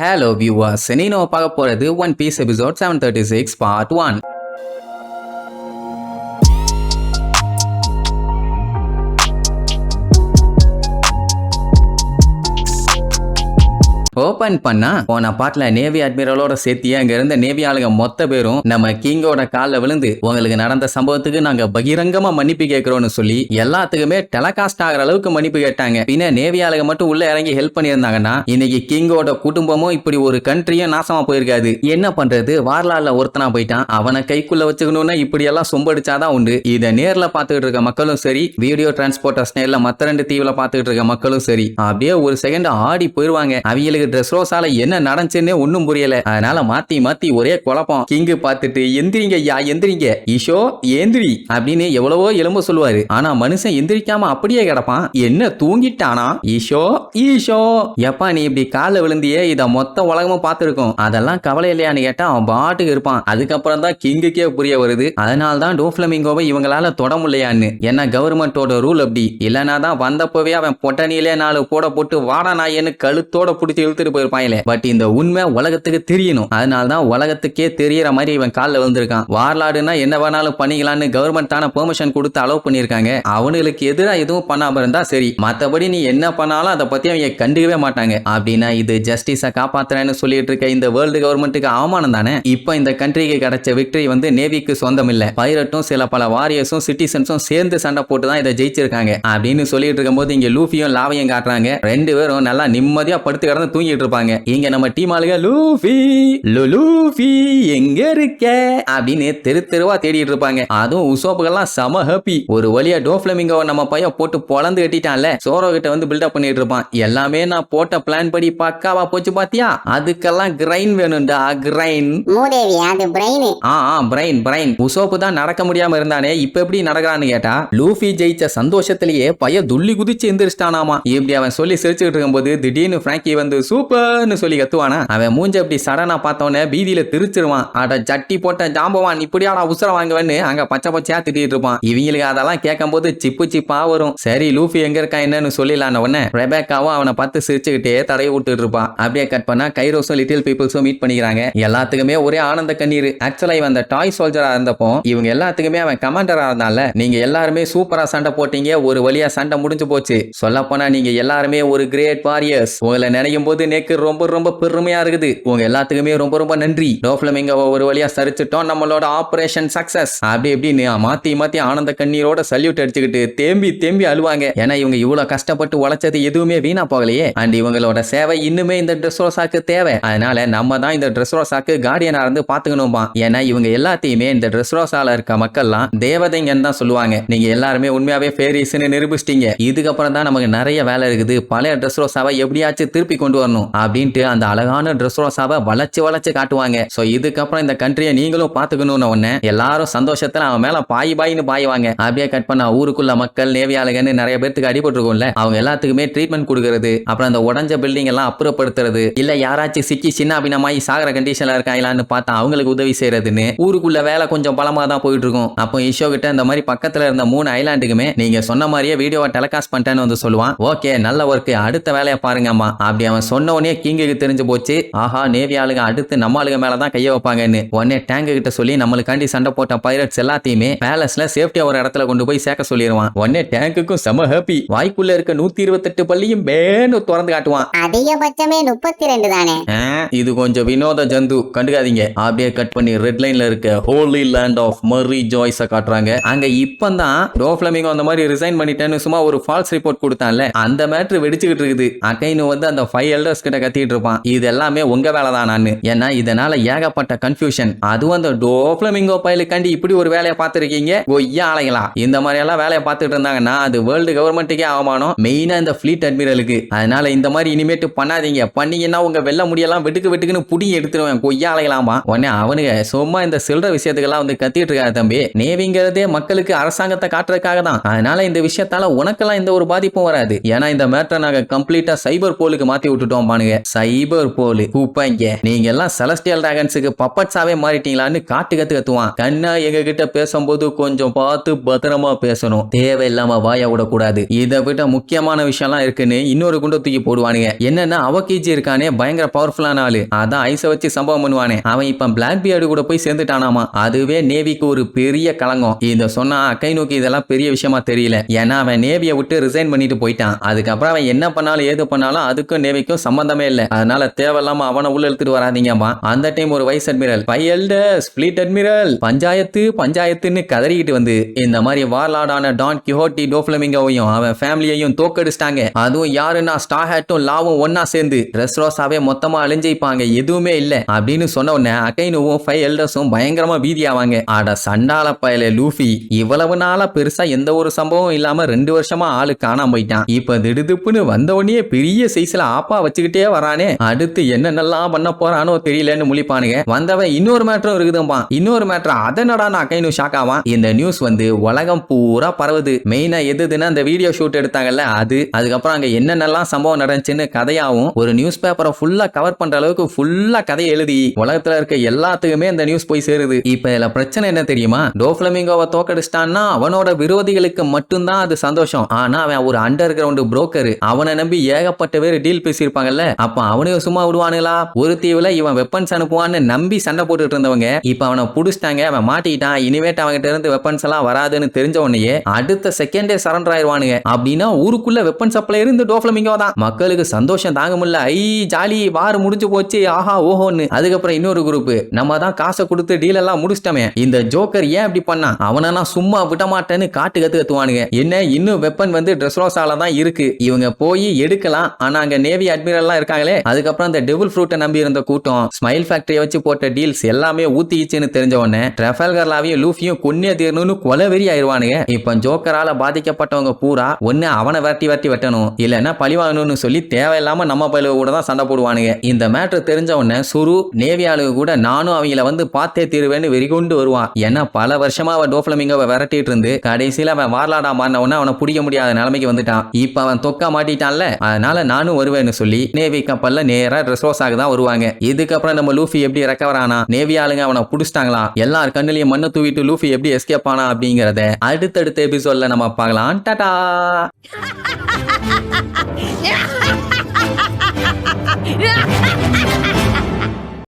Hello viewers, இன்னைக்கு நம்ம பார்க்க போறது one piece episode 736 part 1. Open பண்ணா போன பாட்டுல நேவி அட்மிரலோட சேர்த்து அங்க இருந்த நேவி ஆளுங்க மொத்த பேரும் நம்ம கிங்கோட காலில் விழுந்து உங்களுக்கு நடந்த சம்பவத்துக்கு நாங்க பகிரங்கமா மன்னிப்பு கேட்கிறோம்னு சொல்லி எல்லாத்துக்குமே டெலகாஸ்ட் ஆகிற அளவுக்கு மன்னிப்பு கேட்டாங்க. பின்ன நேவி ஆளுங்க மட்டும் உள்ள இறங்கி ஹெல்ப் பண்ணியிருந்தாங்கன்னா இன்னைக்கு கிங்கோட குடும்பமும் இப்படி ஒரு கண்ட்ரியும் நாசமா போயிருக்காது. என்ன பண்றது, வார்லால ஒருத்தனா போயிட்டான், அவனை கைக்குள்ள வச்சுக்கணும்னா இப்படி எல்லாம் சொம்படிச்சாதான் உண்டு. இதை நேர்ல பாத்துக்கிட்டு இருக்க மக்களும் சரி, வீடியோ டிரான்ஸ்போர்ட்டர்ஸ் நேர்ல மத்த ரெண்டு தீவுல பாத்துக்கிட்டு இருக்க மக்களும் சரி அப்படியே ஒரு செகண்ட் ஆடி போயிருவாங்க. அவங்களுக்கு ட்ரெஸ் ரோஸால என்ன நடந்துச்சுன்னே ஒண்ணும் புரியல. அதனால மாத்தி மாத்தி ஒரே குழப்பம். கிங்கு பார்த்துட்டு எந்திரிங்க யா எந்திரிங்க, ஈஷோ ஏந்திரி அப்படின்னு எவ்வளவோ எலும்ப சொல்லுவாரு. ஆனா மனுஷன் எந்திரிக்காம அப்படியே கிடப்பான். என்ன தூங்கிட்டானா? ஈஷோ ஈஷோ எப்பா நீ இப்படி கால விழுந்தியே, இத மொத்த உலகமும் பார்த்திருக்கும், அதெல்லாம் கவலை இல்லையான்னு கேட்டா அவன் பாட்டுக்கு இருப்பான். அதுக்கப்புறம் தான் கிங்குக்கே புரிய வருது. அதனால தான் டோஃப்ளமிங்கோவை இவங்களால தொட முடியலையான்னு. என்ன கவர்மெண்டோட ரூல் அப்படி. இல்லைனா தான் வந்தப்பவே அவன் பொட்டனிலே 4 போட போட்டு வாடா நாயன்னு கழுத்தோட பிடிச்சி இழுத்துட்டு போயிருப்பான். பட் இந்த உண்மை உலகத்துக்கு தெரியணும். அதனாலதான் உலகத்துக்கே தெரியற மாதிரி இவன் காலில் வந்திருக்கான். வார்லாடுனா என்ன வேணாலும் பண்ணிக்கலான்னு கவர்மெண்ட் தானே பெர்மிஷன் கொடுத்து அலோவ் பண்ணிருக்காங்க. அவனுக்கு எதிராக எதுவும் பண்ணாம இருந்தா சரி, மத்தபடி நீ என்ன பண்ணாலும் அதை பத்தி அவங்க கண்டுக்கவே மாட்டாங்க. அப்படின்னா இது ஜஸ்டிஸை காப்பாத்துறேன்னு சொல்லிட்டு இருக்க இந்த வேர்ல்டு கவர்மெண்ட்டுக்கு அவமானம் தானே. இப்போ இந்த கண்ட்ரிக்கு கிடைச்ச விக்டரி வந்து நேவிக்கு சொந்தம் இல்ல, பைரட்டும் சில பல வாரியர்ஸும் சிட்டிசன்ஸும் சேர்ந்து சண்டை போட்டு தான் இதை ஜெயிச்சிருக்காங்க அப்படின்னு சொல்லிட்டு இருக்கும் போது இங்க லூஃபியும் லாவையும் காட்டுறாங்க. ரெண்டு பேரும் நல்லா நிம்மதியா படுத்து கிடந்து தூங்கிட்டு இருப்பாங்க. இங்க நம்ம டீம் ஆளுங்க லூஃபி எங்க இருக்க அப்படின்னு தெரு தெருவா தேடிட்டு இருப்பாங்க. அதுவும் உசோப்புகள்லாம் செம ஹாப்பி. ஒரு வழியா டோஃப்ளமிங்கோ நம்ம பையன் போட்டு பொளந்து கட்டிட்டான்ல, சோரோ கிட்ட வந்து பில்டப் பண்ணிட்டு இருப்பான். எல்லாமே நான் போட்ட பிளான் படி பக்காவா போச்சு பாத்தியா, அதுக்கெல்லாம் கிரைன் வேணும்டா, கிரைன். மூதேவி அது பிரைன். பிரைன் உசோப்பு தான் நடக்க முடியாம இருந்தானே, இப்ப எப்படி நடக்கிறான்னு கேட்டா லூஃபி ஜெயிச்ச சந்தோஷத்திலேயே பைய துள்ளி குதிச்சு எந்திரிச்சிட்டானாமா. இப்படி அவன் சொல்லி சிரிச்சுட்டு இருக்கும்போது திடீர்னு பிராங்கி வந்து சூப்பர்னு சொல்லி கத்துவானா. அவன் மூஞ்ச அப்படி சடனா பார்த்தோன்னே பீதியில திருச்சிருவான். அட ஜட்டி போட்ட ஜாம்பவான் இப்படியாடா உசுர வாங்குவேன்னு அங்க பச்சை பச்சையா திட்டிட்டு இருப்பான். இவங்களுக்கு அதெல்லாம் கேட்கும் போது சிப்பு சிப்பா வரும். சரி லூஃபி எங்க இருக்கா என்னன்னு சொல்லிடலான உடனே ரெபேக்காவும் அவனை பார்த்து சிரிச்சுக்கிட்டே தடையை விட்டுட்டு இருப்பான். அப்படியே கட் பண்ணா கைரோஸும் லிட்டில் பீப்புள்ஸும் மீட் பண்ணிக்கிறாங்க. எல்லாத்துக்குமே ஒரே ஆனந்த கண்ணீர். ஆக்சுவலா இவன் அந்த டாய் சோல்ஜரா இருந்தப்போ இவங்க எல்லாத்துக்குமே அவன் கமாண்டரா இருந்தால, நீங்க எல்லாருமே சூப்பரா சண்டை போட்டீங்க, ஒரு வழியா சண்டை முடிஞ்சு போச்சு. சொல்ல போனா நீங்க எல்லாருமே ஒரு கிரேட் வாரியர்ஸ். உங்களை நினைக்கும் போது நேக்கு ரொம்ப ரொம்ப பெருமையா இருக்குது. உங்க எல்லாத்துக்குமே ரொம்ப ரொம்ப நன்றி. டோஃப்ளமிங்கோ ஒரு வழியா சரிச்சிட்டோம், நம்மளோட ஆபரேஷன் சக்சஸ் அப்படி எப்படின்னு மாத்தி மாத்தி ஆனந்த கண்ணீரோட சல்யூட் அடிச்சுக்கிட்டு தேம்பி தேம்பி அழுவாங்க. ஏன்னா இவங்க இவ்வளவு கஷ்டப்பட்டு உழைச்சது எதுவுமே வீணா போகலையே. அண்ட் இவங்களோட சேவை இன்னுமே இந்த ட்ரெஸ்ரோசாக்கு தேவை. அதனால நம்ம தான் இந்த ட்ரெஸ்ரோசாக்கு கார்டியனா இருந்து பாத்துக்கணும்பா. ஏன்னா இவங்க எல்லாத்தையுமே இந்த ட்ரெஸ்ரோசால இருக்க மக்கள்லாம் தேவதைங்கன்னு தான் சொல்லுவாங்க. நீங்க எல்லாருமே உண்மையாவே ஃபேரிஸ்னு நிரூபிச்சிட்டீங்க. இதுக்கப்புறம் தான் நமக்கு நிறைய வேலை இருக்குது. பழைய ட்ரெஸ்ரோசாவை எப்படியாச்சும் திருப்பி கொண்டு வரணும் அப்படின்ட்டு அந்த அழகான ட்ரெஸ் ரோஸாவை வளைச்சு காட்டுவாங்க. சோ இதுக்கப்புறம் இந்த கண்ட்ரியை நீங்களும் பாத்துக்கணும்னு உடனே எல்லாரும் சந்தோஷத்துல அவன் மேல பாயின்னு பாய்வாங்க. அப்படியே கட் பண்ண ஊருக்குள்ள மக்கள் நேவியாளுங்கன்னு நிறைய பேருக்கு அடிபட்டு இருக்கும்ல, அவங்க எல்லாத்துக்குமே ட்ரீட்மெண்ட் கொடுக்கறது, அப்புறம் அந்த உடஞ்ச பில்டிங் எல்லாம் அப்புறப்படுத்துறது, இல்ல யாராச்சும் சிக்கி சின்ன அபினமாயி சாகர கண்டிஷன்ல இருக்காங்களான்னு பார்த்தா அவங்களுக்கு உதவி செய்யறதுன்னு ஊருக்குள்ள வேலை கொஞ்சம் பலமா தான் போயிட்டு இருக்கும். அப்போ ஈஷோ கிட்ட இந்த மாதிரி பக்கத்துல இருந்த 3 ஐலாண்டுக்குமே நீங்க சொன்ன மாதிரியே வீடியோவை டெலிகாஸ்ட் பண்ணிட்டேன்னு வந்து சொல்லுவான். ஓகே நல்ல ஒர்க், அடுத்த வேலையை பாருங்கம்மா. அப்படி அவன் சொன்ன உடனே கிங்குக்கு தெரிஞ்சு போச்சு. ஆஹா நேவி ஆளுங்க அடுத்து நம்ம ஆளுங்க மேலதான் கைய வைப்பாங்கன்னு. உடனே டேங்க் கிட்ட சொல்லி நம்மளுக்காண்டி சண்டை போட்ட பைரட்ஸ் எல்லாத்தையுமே பேலஸ்ல சேஃப்டியா ஒரு இடத்துல கொண்டு போய் சேர்க்க சொல்லிடுவான். உடனே டேங்குக்கும் செம ஹாப்பி. வாய்க்குள்ள இருக்க 128 பள்ளியும் பேன்னு திறந்து காட்டுவான். அதிகபட்சமே 32 தானே. இது கொஞ்சம் வினோத ஜந்து, கண்டுக்காதீங்க. அப்படியே கட் பண்ணி ரெட் லைன்ல இருக்க ஹோலி லேண்ட் ஆஃப் மரி ஜாய்ஸ காட்டுறாங்க. அங்க இப்பதான் டோஃப்ளமிங்கோ அந்த மாதிரி ரிசைன் பண்ணிட்டேன்னு சும்மா ஒரு ஃபால்ஸ் ரிப்போர்ட் கொடுத்தான்ல, அந்த மேட்ரு வெடிச்சுக்கிட்டு இருக்குது. அகைனு வந்து அந்த 5 எல்டர்ஸ் கிட்ட கத்திட்டு இருப்பான். இது எல்லாமே உங்க வேலை தான் நான். ஏன்னா இதனால ஏகப்பட்ட கன்ஃபியூஷன். அதுவும் அந்த டோஃப்ளமிங்கோ பைலுக்காண்டி இப்படி ஒரு வேலையை பார்த்துருக்கீங்க கொய்யா ஆலைங்களா. இந்த மாதிரி எல்லாம் வேலையை பார்த்துட்டு இருந்தாங்கன்னா அது வேர்ல்டு கவர்மெண்ட்டுக்கே அவமானம், மெயினா இந்த ஃபிளீட் அட்மிரலுக்கு. அதனால இந்த மாதிரி இனிமேட்டு பண்ணாதீங்க, பண்ணீங்கன்னா உங்க வெள்ள முடியெல்லாம் வெட்டுக்குன்னு புடி எடுத்துருவேன் கொய்யா ஆலைகளாமா. உடனே அவனுங்க சும்மா இந்த சில்லற விஷயத்துக்கெல்லாம் வந்து கத்திட்டு இருக்காரு. தம்பி நேவிங்கிறதே மக்களுக்கு அரசாங்கத்தை காட்டுறதுக்காக தான். அதனால இந்த விஷயத்தால உனக்கெல்லாம் எந்த ஒரு பாதிப்பும் வராது. ஏன்னா இந்த மேட்டரை நாங்க கம்ப்ளீட்டா சைபர் போலுக்கு மாத்தி விட்டுட்டோம். விட்டோம் பானுங்க. சைபர் போல் கூப்பாங்க, நீங்க எல்லாம் செலஸ்டியல் டிராகன்ஸுக்கு பப்பட்ஸாவே மாறிட்டீங்களான்னு கத்துவான். கண்ணா எங்க கிட்ட பேசும்போது கொஞ்சம் பார்த்து பத்திரமா பேசணும், தேவையில்லாம வாய விடக்கூடாது. இதை விட முக்கியமான விஷயம்லாம் இருக்குன்னு இன்னொரு குண்டை தூக்கி போடுவானுங்க. என்னன்னா அவகீஜி இருக்கானே பயங்கர பவர்ஃபுல்லான ஆளு, அதான் ஐஸை வச்சு சம்பவம் பண்ணுவானே, அவன் இப்ப பிளாக் பியர்டு கூட போய் சேர்ந்துட்டானாமா. அதுவே நேவிக்கு ஒரு பெரிய களங்கம். இத சொன்னா அக்கைனோக்கு இதெல்லாம் பெரிய விஷயமா தெரியல. ஏன்னா அவன் நேவியை விட்டு ரிசைன் பண்ணிட்டு போயிட்டான். அதுக்கப்புறம் அவன் என்ன பண்ணாலும் ஏது பண்ணாலும் அதுக்கும் நேவிக்கும் சம்பந்தமே இல்லை. அதனால தேவையில்லாம அவனை உள்ள எடுத்துட்டு வராதீங்கம்மா. அந்த டைம் ஒரு vice admiral, five elders, fleet admiral, பஞ்சாயத்துன்னு கதறிக்கிட்டு வந்து இந்த மாதிரி வார்லார்டான டான் கிஹோட்டி டோஃப்ளமிங்கோவையும் அவன் ஃபேமிலியையும் தோக்கடிச்சிட்டாங்க. அதுவும் யாருன்னா ஸ்டார்ஹேட்டும் லாவும் ஒன்னா சேர்ந்து ரெஸ்ரோஸாவே மொத்தமா அழிஞ்சிப்பாங்க, எதுவுமே இல்ல அப்படின்னு சொன்ன உடனே அகைனுவும் ஃபைவ் எல்டர்ஸும் பயங்கரமா பீதியாவாங்க. ஆட சண்டால பயல லூஃபி, இவ்வளவு நாளா பெருசா எந்த ஒரு சம்பவம் இல்லாம 2 வருஷமா ஆளு காணாம போயிட்டான். இப்ப திடுதுப்புன்னு வந்த உடனே பெரிய சைஸ்ல ஆப்பா வச்சுக்கிட்டே வரானே, அடுத்து என்னென்னலாம் பண்ண போறானோ தெரியலன்னு முழிப்பானுங்க. வந்தவன் இன்னொரு மேட்டரும் இருக்குதும்பா. இன்னொரு மேட்டர் அதனடா அகைனு ஷாக் ஆவான். இந்த நியூஸ் வந்து உலகம் பூரா பரவுது. மெயினா எதுன்னா அந்த வீடியோ ஷூட் எடுத்தாங்கல்ல அது, அதுக்கப்புறம் அங்க என்னென்னலாம் சம்பவம் நடந்துச்சுன்னு கதையாவும் ஒரு நியூஸ் பேப்பரை ஃபுல்லா கவர் பண்ற அளவுக்கு ஃபுல்லா கதையை எழுதி உலகத்துல இருக்க எல்லாத்துக்குமே அந்த நியூஸ் போய் சேருது. இப்ப இதுல பிரச்சனை என்ன தெரியுமா, டோஃப்ளமிங்கோவை தோக்கடிச்சிட்டான்னா அவனோட விரோதிகளுக்கு மட்டும்தான் அது சந்தோஷம். ஆனா அவன் ஒரு அண்டர் கிரவுண்ட் புரோக்கர், அவனை நம்பி ஏகப்பட்ட பேர் டீல் பேசியிருப்பாங்கல்ல, அப்ப அவனையும் சும்மா விடுவானுங்களா? ஒரு தீவுல இவன் வெப்பன்ஸ் அனுப்புவான்னு நம்பி சண்டை போட்டுட்டு இருந்தவங்க இப்ப அவனை புடிச்சிட்டாங்க, அவன் மாட்டிக்கிட்டான், இனிமேட்டு அவன்கிட்ட இருந்து வெப்பன்ஸ் எல்லாம் வராதுன்னு தெரிஞ்ச உடனே அடுத்த செகண்டே சரண்டர் ஆயிருவானுங்க. அப்படின்னா ஊருக்குள்ள வெப்பன் சப்ளை இருந்து டோஃப்ளமிங்கோ தான். மக்களுக்கு சந்தோஷம் தாங்க முடியல, ஐ ஜாலி வார் முடிஞ்சு போச்சு ஆஹா ஓஹோன்னு. அதுக்கப்புறம் இன்னொரு குரூப், நம்ம தான் காசை கொடுத்து டீல் எல்லாம் முடிச்சிட்டோமே, இந்த ஜோக்கர் ஏன் இப்படி பண்ணா, அவனா சும்மா விட மாட்டேன்னு கத்துவானுங்க. என்ன இன்னும் வெப்பன் வந்து ட்ரெஸ்ரோஸால தான் இருக்கு, இவங்க போய் எடுக்கலாம், ஆனா அங்க நேவி அட்மிரல்லாம் இருக்காங்களே. அதுக்கப்புறம் அந்த டெவில் ஃப்ரூட்டை நம்பி இருந்த கூட்டம் ஸ்மைல் ஃபேக்டரியை வச்சு போட்ட டீல்ஸ் எல்லாமே ஊத்திச்சுன்னு தெரிஞ்ச உடனே ட்ரெஃபல்கர்லாவையும் லூஃபியும் கொன்னே தீரணும்னு கொலவெறி ஆயிருவானுங்க. இப்ப ஜோக்கரால பாதிக்கப்பட்டவங்க பூரா ஒன்னு அவனை வரட்டி வெட்டணும், இல்லன்னா பழிவாங்கணும்னு சொல்லி தேவையில்லாம நம்ம பயில கூட தான் சண்டை போடுவானுங்க. இந்த மேட்டர் தெரிஞ்ச உடனே சுரு நேவி ஆளுங்க கூட நானும் அவங்கள வந்து பார்த்தே தீருவேன்னு வெறிகொண்டு வருவான். ஏன்னா பல வருஷமா அவன் டோஃப்ளமிங்கோவை விரட்டிட்டு இருந்து கடைசியில அவன் வார்லாடா மாறின உடனே அவனை பிடிக்க முடியாத நிலைமைக்கு வந்துட்டான். இப்ப அவன் தொக்கா மாட்டிட்டான்ல, அதனால நானும் வருவேன்னு சொல்லி நேவி கப்பல்ல நேரா ட்ரெஸ்ரோஸாக தான் வருவாங்க. இதுக்கப்புறம் நம்ம லூஃபி எப்படி ரெக்கவர் ஆனா, நேவி ஆளுங்க அவனை புடிச்சிட்டாங்களா, எல்லார் கண்ணிலையும் மண்ணை தூவிட்டு லூஃபி எப்படி எஸ்கேப் ஆனா அப்படிங்கறத அடுத்தடுத்த எபிசோட்ல நம்ம பார்க்கலாம். டாடா.